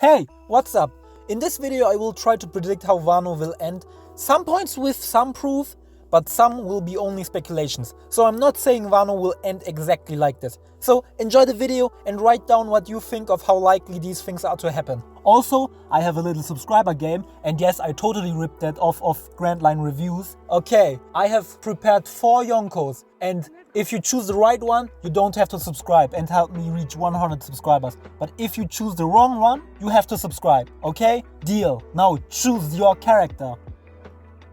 Hey, what's up? In this video I will try to predict how Wano will end, some points with some proof, but some will be only speculations. So I'm not saying Wano will end exactly like this. So enjoy the video and write down what you think of how likely these things are to happen. Also, I have a little subscriber game, and yes, I totally ripped that off of Grand Line Reviews. Okay, I have prepared 4 Yonkos, and if you choose the right one, you don't have to subscribe and help me reach 100 subscribers. But if you choose the wrong one, you have to subscribe, okay? Deal. Now choose your character.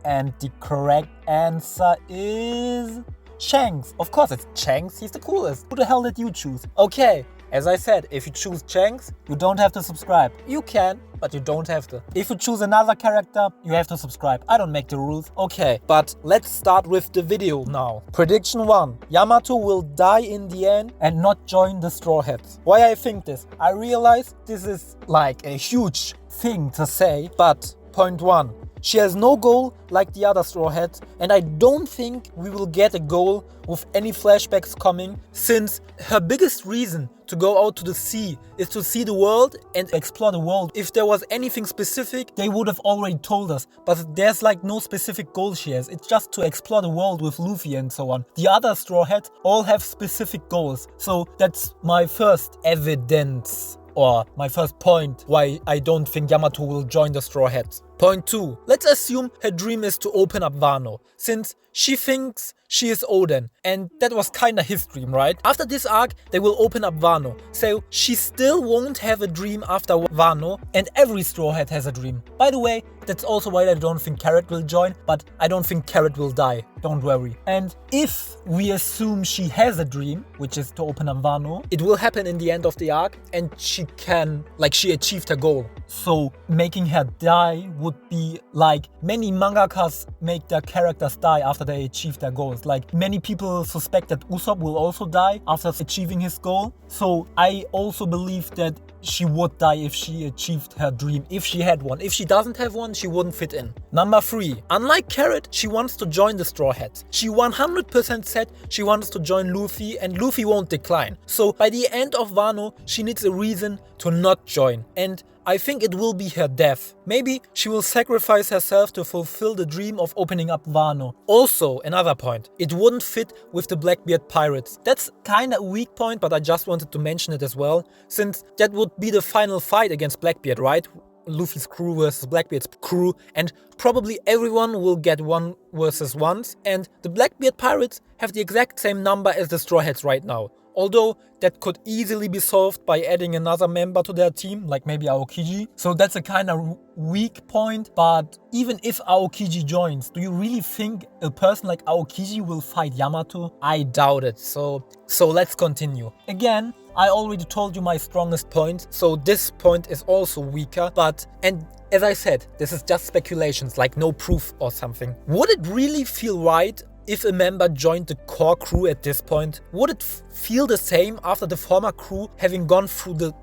And the correct answer is Shanks. Of course it's Shanks, he's the coolest. Who the hell did you choose? Okay, as I said, if you choose Shanks, you don't have to subscribe. You can, but you don't have to. If you choose another character, you have to subscribe. I don't make the rules. Okay, but let's start with the video now. Prediction 1. Yamato will die in the end and not join the Straw Hats. Why I think this? I realize this is like a huge thing to say, but point 1. She has no goal like the other Straw Hats, and I don't think we will get a goal with any flashbacks coming, since her biggest reason to go out to the sea is to see the world and explore the world. If there was anything specific, they would have already told us, but there's like no specific goal she has. It's just to explore the world with Luffy and so on. The other Straw Hats all have specific goals, so that's my first evidence. Or my first point why I don't think Yamato will join the Straw Hats. Point 2. Let's assume her dream is to open up Wano, since she thinks she is Oden, and that was kinda his dream, right? After this arc, they will open up Wano, so she still won't have a dream after Wano, and every Straw Hat has a dream. By the way, that's also why I don't think Carrot will join, but I don't think Carrot will die, don't worry. And if we assume she has a dream, which is to open up Wano, it will happen in the end of the arc, and she achieved her goal. So making her die would be like many mangakas make their characters die after they achieve their goals. Like many people suspect that Usopp will also die after achieving his goal. So I also believe that she would die if she achieved her dream, if she had one. If she doesn't have one, she wouldn't fit in. Number 3. Unlike Carrot, she wants to join the Straw Hats. She 100% said she wants to join Luffy, and Luffy won't decline. So by the end of Wano, she needs a reason to not join. And I think it will be her death. Maybe she will sacrifice herself to fulfill the dream of opening up Wano. Also, another point, it wouldn't fit with the Blackbeard pirates. That's kinda a weak point, but I just wanted to mention it as well, since that would be the final fight against Blackbeard, right? Luffy's crew versus Blackbeard's crew, and probably everyone will get 1 versus 1s, and the Blackbeard pirates have the exact same number as the Straw Hats right now. Although that could easily be solved by adding another member to their team, like maybe Aokiji. So that's a kind of weak point, but even if Aokiji joins, do you really think a person like Aokiji will fight Yamato? I doubt it, so let's continue. Again, I already told you my strongest point, so this point is also weaker, and as I said, this is just speculations, like no proof or something. Would it really feel right if a member joined the core crew at this point? Would it feel the same after the former crew having gone through the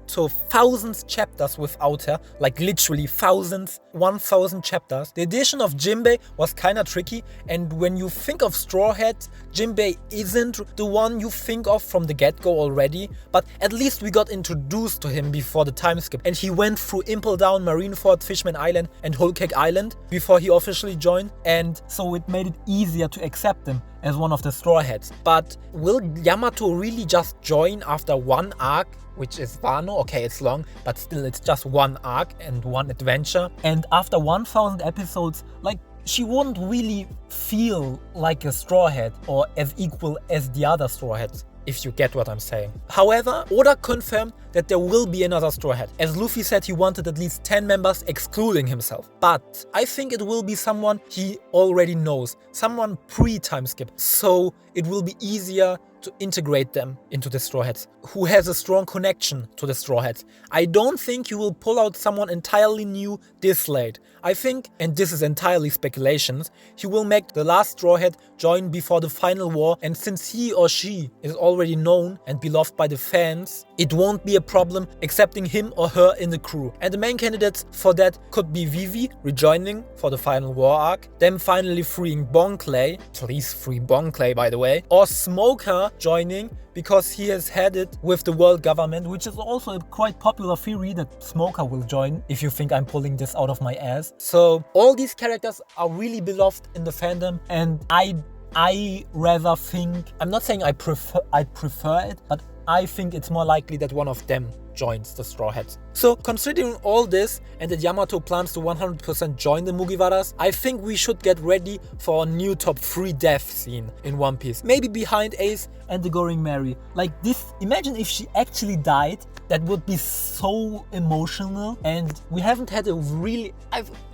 thousands chapters without her? Like literally thousands, 1000 chapters. The addition of Jinbei was kinda tricky, and when you think of Straw Hats, Jinbei isn't the one you think of from the get-go already, but at least we got introduced to him before the time skip, and he went through Impel Down, Marineford, Fishman Island and Whole Cake Island before he officially joined, and so it made it easier to accept him as one of the Straw Hats. But will Yamato really just join after 1 arc, which is Wano? Okay, it's long, but still it's just 1 arc and 1 adventure. And after 1000 episodes, like, she won't really feel like a Straw Hat or as equal as the other Straw Hats, if you get what I'm saying. However, Oda confirmed that there will be another Straw Hat, as Luffy said he wanted at least 10 members excluding himself. But I think it will be someone he already knows, someone pre-time skip, so it will be easier to integrate them into the Straw Hats, who has a strong connection to the Straw Hats. I don't think you will pull out someone entirely new this late. I think, and this is entirely speculations, he will make the last Straw Hat join before the final war, and since he or she is already known and beloved by the fans, it won't be a problem accepting him or her in the crew. And the main candidates for that could be Vivi rejoining for the final war arc, them finally freeing Bon Clay, please free Bon Clay by the way, or Smoker joining because he has had it with the world government, which is also a quite popular theory that Smoker will join, if you think I'm pulling this out of my ass. So all these characters are really beloved in the fandom, and I rather think, I'm not saying I prefer it, but I think it's more likely that one of them joins the Straw Hats. So considering all this and that Yamato plans to 100% join the Mugiwaras, I think we should get ready for a new top 3 death scene in One Piece. Maybe behind Ace and the Goring Mary. Like this, imagine if she actually died, that would be so emotional. And we haven't had a really,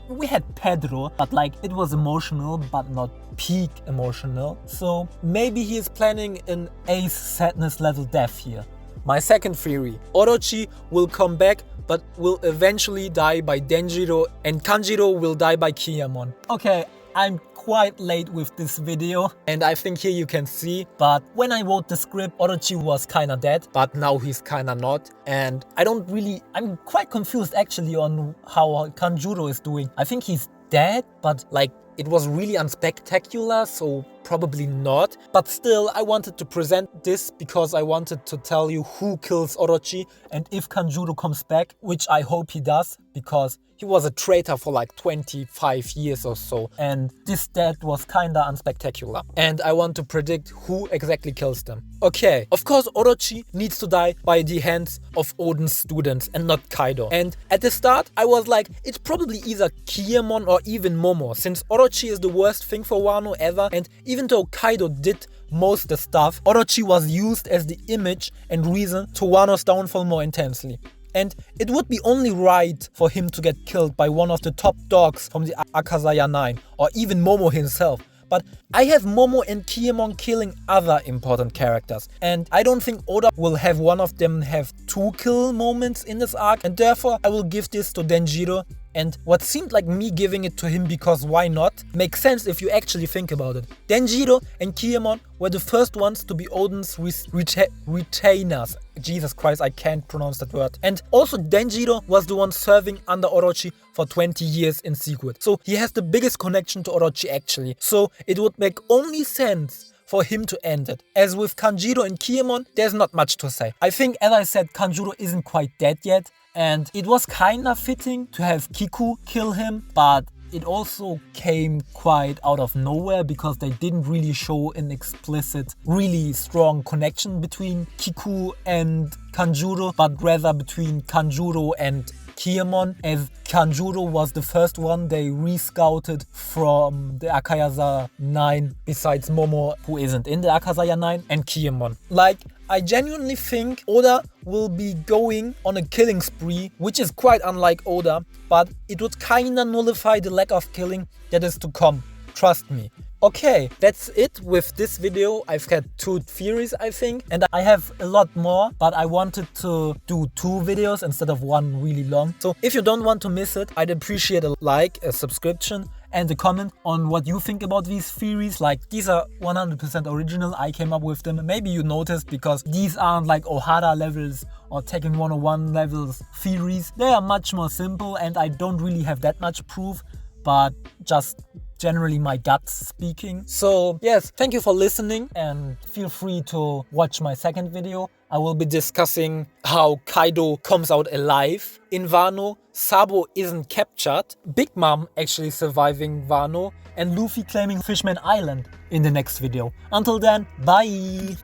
we had Pedro, but like it was emotional, but not peak emotional. So maybe he is planning an Ace sadness level death here. My second theory, Orochi will come back but will eventually die by Denjiro, and Kanjiro will die by Kiyamon. Okay, I'm quite late with this video, and I think here you can see, but when I wrote the script, Orochi was kinda dead, but now he's kinda not, and I'm quite confused actually on how Kanjuro is doing. I think he's dead, but like it was really unspectacular, so probably not. But still, I wanted to present this because I wanted to tell you who kills Orochi, and if Kanjuro comes back, which I hope he does, because he was a traitor for like 25 years or so, and this death was kinda unspectacular. And I want to predict who exactly kills them. Okay, of course Orochi needs to die by the hands of Oden's students and not Kaido. And at the start I was like, it's probably either Kiyamon or even Momo, since Orochi is the worst thing for Wano ever, and even though Kaido did most of the stuff, Orochi was used as the image and reason to Wano's downfall more intensely. And it would be only right for him to get killed by one of the top dogs from the Akazaya 9, or even Momo himself. But I have Momo and Kiyamon killing other important characters, and I don't think Oda will have one of them have 2 kill moments in this arc, and therefore I will give this to Denjiro. And what seemed like me giving it to him because why not, makes sense if you actually think about it. Denjiro and Kiyamon were the first ones to be Oden's retainers. Jesus Christ, I can't pronounce that word. And also Denjiro was the one serving under Orochi for 20 years in secret. So he has the biggest connection to Orochi actually. So it would make only sense for him to end it. As with Kanjiro and Kiyamon, there's not much to say. I think, as I said, Kanjuro isn't quite dead yet. And it was kinda fitting to have Kiku kill him, but it also came quite out of nowhere because they didn't really show an explicit, really strong connection between Kiku and Kanjuro, but rather between Kanjuro and Kiyamon, as Kanjuro was the first one they re-scouted from the Akazaya 9, besides Momo, who isn't in the Akazaya 9, and Kiyamon. Like, I genuinely think Oda will be going on a killing spree, which is quite unlike Oda, but it would kinda nullify the lack of killing that is to come. Trust me. Okay, that's it with this video. I've had 2 theories, I think, and I have a lot more, but I wanted to do 2 videos instead of 1 really long. So if you don't want to miss it, I'd appreciate a like, a subscription, and a comment on what you think about these theories. Like, these are 100% original, I came up with them. Maybe you noticed because these aren't like Ohara levels or Tekken 101 levels theories. They are much more simple and I don't really have that much proof, but just generally my guts speaking. So yes, thank you for listening and feel free to watch my second video. I will be discussing how Kaido comes out alive in Wano, Sabo isn't captured, Big Mom actually surviving Wano, and Luffy claiming Fishman Island in the next video. Until then, bye!